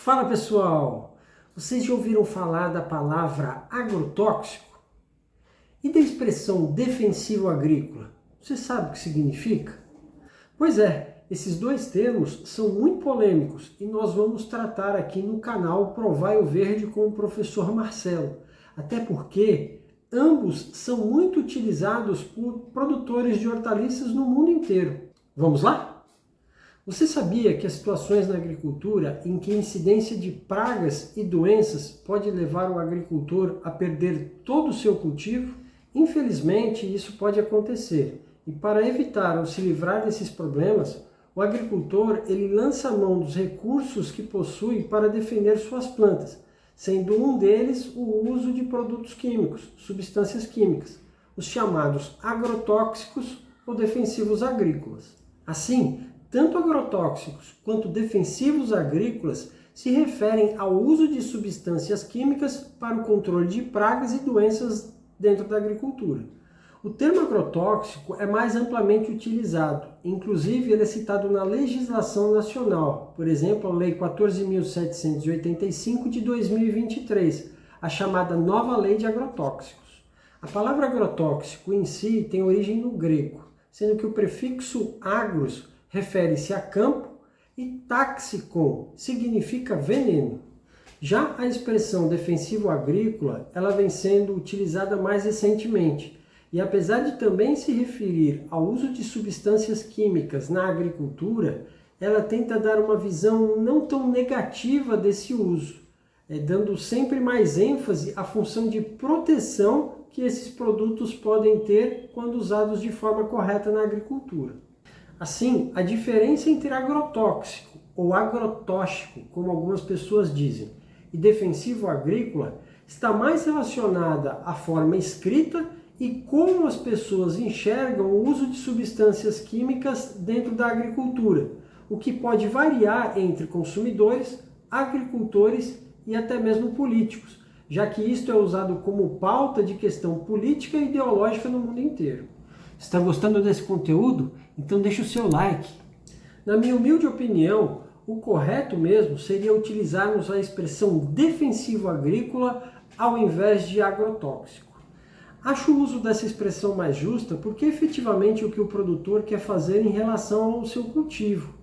Fala pessoal, vocês já ouviram falar da palavra agrotóxico? E da expressão defensivo agrícola? Você sabe o que significa? Pois é, esses dois termos são muito polêmicos e nós vamos tratar aqui no canal Provai o Verde com o professor Marcelo. Até porque ambos são muito utilizados por produtores de hortaliças no mundo inteiro. Vamos lá? Você sabia que há situações na agricultura em que a incidência de pragas e doenças pode levar o agricultor a perder todo o seu cultivo? Infelizmente, isso pode acontecer. E para evitar ou se livrar desses problemas, o agricultor ele lança mão dos recursos que possui para defender suas plantas, sendo um deles o uso de produtos químicos, substâncias químicas, os chamados agrotóxicos ou defensivos agrícolas. Assim, tanto agrotóxicos quanto defensivos agrícolas se referem ao uso de substâncias químicas para o controle de pragas e doenças dentro da agricultura. O termo agrotóxico é mais amplamente utilizado, inclusive ele é citado na legislação nacional, por exemplo, a Lei 14.785 de 2023, a chamada Nova Lei de Agrotóxicos. A palavra agrotóxico em si tem origem no grego, sendo que o prefixo agros refere-se a campo e táxicon significa veneno. Já a expressão defensivo agrícola, ela vem sendo utilizada mais recentemente. E apesar de também se referir ao uso de substâncias químicas na agricultura, ela tenta dar uma visão não tão negativa desse uso, dando sempre mais ênfase à função de proteção que esses produtos podem ter quando usados de forma correta na agricultura. Assim, a diferença entre agrotóxico ou agrotóxico, como algumas pessoas dizem, e defensivo agrícola está mais relacionada à forma escrita e como as pessoas enxergam o uso de substâncias químicas dentro da agricultura, o que pode variar entre consumidores, agricultores e até mesmo políticos, já que isto é usado como pauta de questão política e ideológica no mundo inteiro. Está gostando desse conteúdo? Então deixa o seu like. Na minha humilde opinião, o correto mesmo seria utilizarmos a expressão defensivo agrícola ao invés de agrotóxico. Acho o uso dessa expressão mais justa porque efetivamente é o que o produtor quer fazer em relação ao seu cultivo.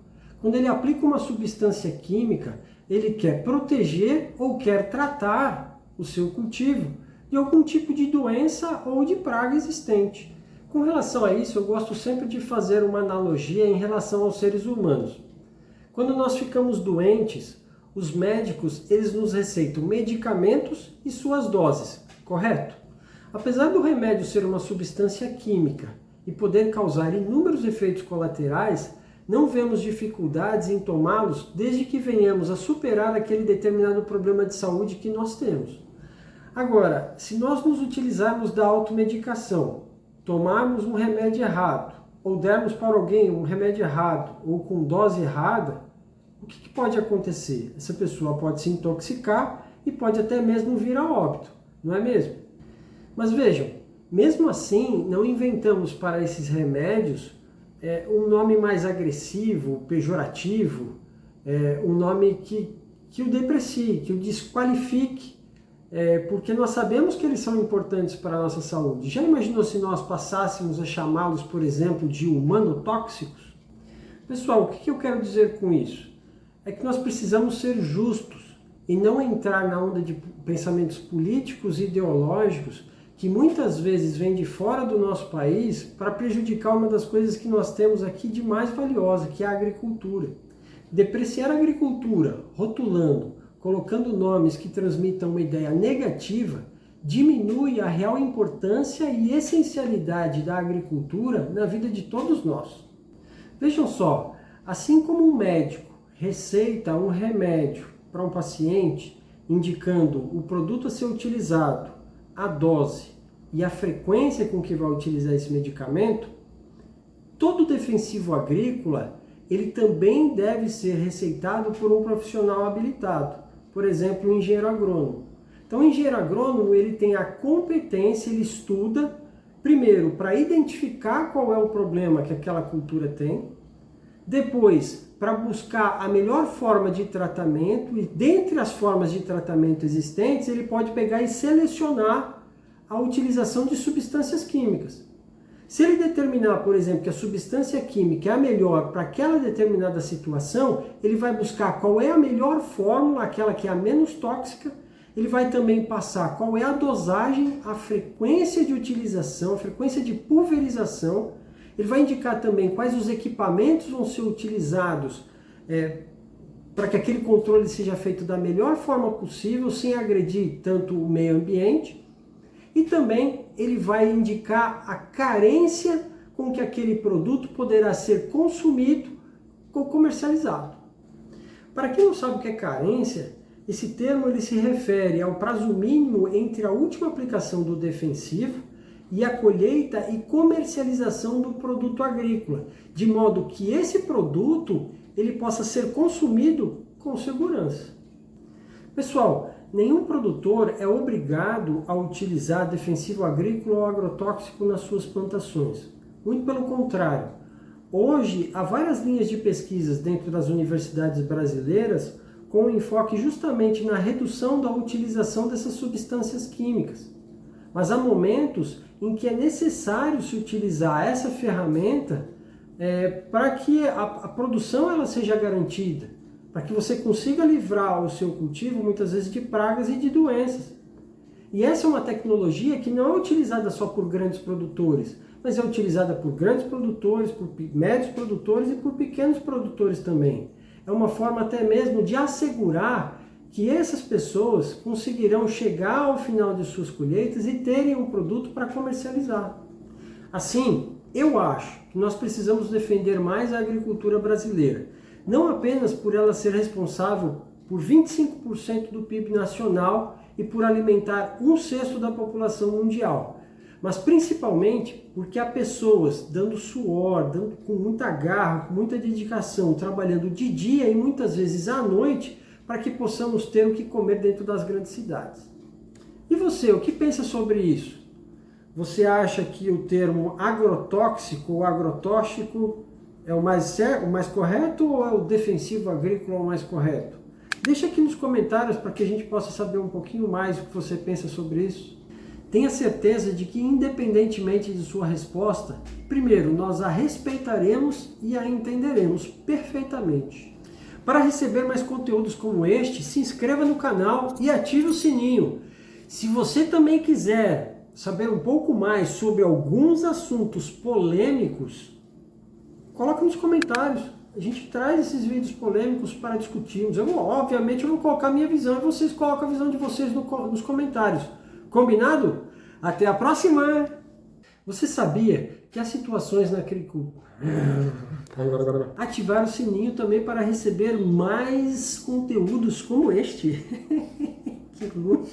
Quando ele aplica uma substância química, ele quer proteger ou quer tratar o seu cultivo de algum tipo de doença ou de praga existente. Com relação a isso, eu gosto sempre de fazer uma analogia em relação aos seres humanos. Quando nós ficamos doentes, os médicos eles nos receitam medicamentos e suas doses, correto? Apesar do remédio ser uma substância química e poder causar inúmeros efeitos colaterais, não vemos dificuldades em tomá-los desde que venhamos a superar aquele determinado problema de saúde que nós temos. Agora, se nós nos utilizarmos da automedicação, tomarmos um remédio errado, ou dermos para alguém um remédio errado, ou com dose errada, o que pode acontecer? Essa pessoa pode se intoxicar e pode até mesmo vir a óbito, não é mesmo? Mas vejam, mesmo assim, não inventamos para esses remédios um nome mais agressivo, pejorativo, um nome que o deprecie, que o desqualifique, porque nós sabemos que eles são importantes para a nossa saúde. Já imaginou se nós passássemos a chamá-los, por exemplo, de humanotóxicos? Pessoal, o que eu quero dizer com isso? É que nós precisamos ser justos e não entrar na onda de pensamentos políticos e ideológicos que muitas vezes vêm de fora do nosso país para prejudicar uma das coisas que nós temos aqui de mais valiosa, que é a agricultura. Depreciar a agricultura, rotulando, colocando nomes que transmitam uma ideia negativa, diminui a real importância e essencialidade da agricultura na vida de todos nós. Vejam só, assim como um médico receita um remédio para um paciente, indicando o produto a ser utilizado, a dose e a frequência com que vai utilizar esse medicamento, todo defensivo agrícola ele também deve ser receitado por um profissional habilitado, por exemplo, um engenheiro agrônomo. Então, o engenheiro agrônomo ele tem a competência, ele estuda, primeiro, para identificar qual é o problema que aquela cultura tem, depois, para buscar a melhor forma de tratamento e dentre as formas de tratamento existentes, ele pode pegar e selecionar a utilização de substâncias químicas. Se ele determinar, por exemplo, que a substância química é a melhor para aquela determinada situação, ele vai buscar qual é a melhor fórmula, aquela que é a menos tóxica. Ele vai também passar qual é a dosagem, a frequência de utilização, a frequência de pulverização. Ele vai indicar também quais os equipamentos vão ser utilizados para que aquele controle seja feito da melhor forma possível, sem agredir tanto o meio ambiente. E também ele vai indicar a carência com que aquele produto poderá ser consumido ou comercializado. Para quem não sabe o que é carência, esse termo ele se refere ao prazo mínimo entre a última aplicação do defensivo e a colheita e comercialização do produto agrícola, de modo que esse produto ele possa ser consumido com segurança. Pessoal, nenhum produtor é obrigado a utilizar defensivo agrícola ou agrotóxico nas suas plantações. Muito pelo contrário. Hoje, há várias linhas de pesquisas dentro das universidades brasileiras com enfoque justamente na redução da utilização dessas substâncias químicas. Mas há momentos em que é necessário se utilizar essa ferramenta para que a produção ela seja garantida, para que você consiga livrar o seu cultivo muitas vezes de pragas e de doenças. E essa é uma tecnologia que não é utilizada só por grandes produtores, mas é utilizada por grandes produtores, por médios produtores e por pequenos produtores também. É uma forma até mesmo de assegurar que essas pessoas conseguirão chegar ao final de suas colheitas e terem um produto para comercializar. Assim, eu acho que nós precisamos defender mais a agricultura brasileira, não apenas por ela ser responsável por 25% do PIB nacional e por alimentar 1/6 da população mundial, mas principalmente porque há pessoas dando suor, com muita garra, com muita dedicação, trabalhando de dia e muitas vezes à noite para que possamos ter o que comer dentro das grandes cidades. E você, o que pensa sobre isso? Você acha que o termo agrotóxico ou agrotóxico é o mais correto ou é o defensivo agrícola o mais correto? Deixa aqui nos comentários para que a gente possa saber um pouquinho mais o que você pensa sobre isso. Tenha certeza de que, independentemente de sua resposta, primeiro, nós a respeitaremos e a entenderemos perfeitamente. Para receber mais conteúdos como este, se inscreva no canal e ative o sininho. Se você também quiser saber um pouco mais sobre alguns assuntos polêmicos, coloque nos comentários. A gente traz esses vídeos polêmicos para discutirmos. Obviamente eu vou colocar a minha visão e vocês colocam a visão de vocês nos comentários. Combinado? Até a próxima! Você sabia que há situações na agricultura... Ativar o sininho também para receber mais conteúdos como este. Que louco!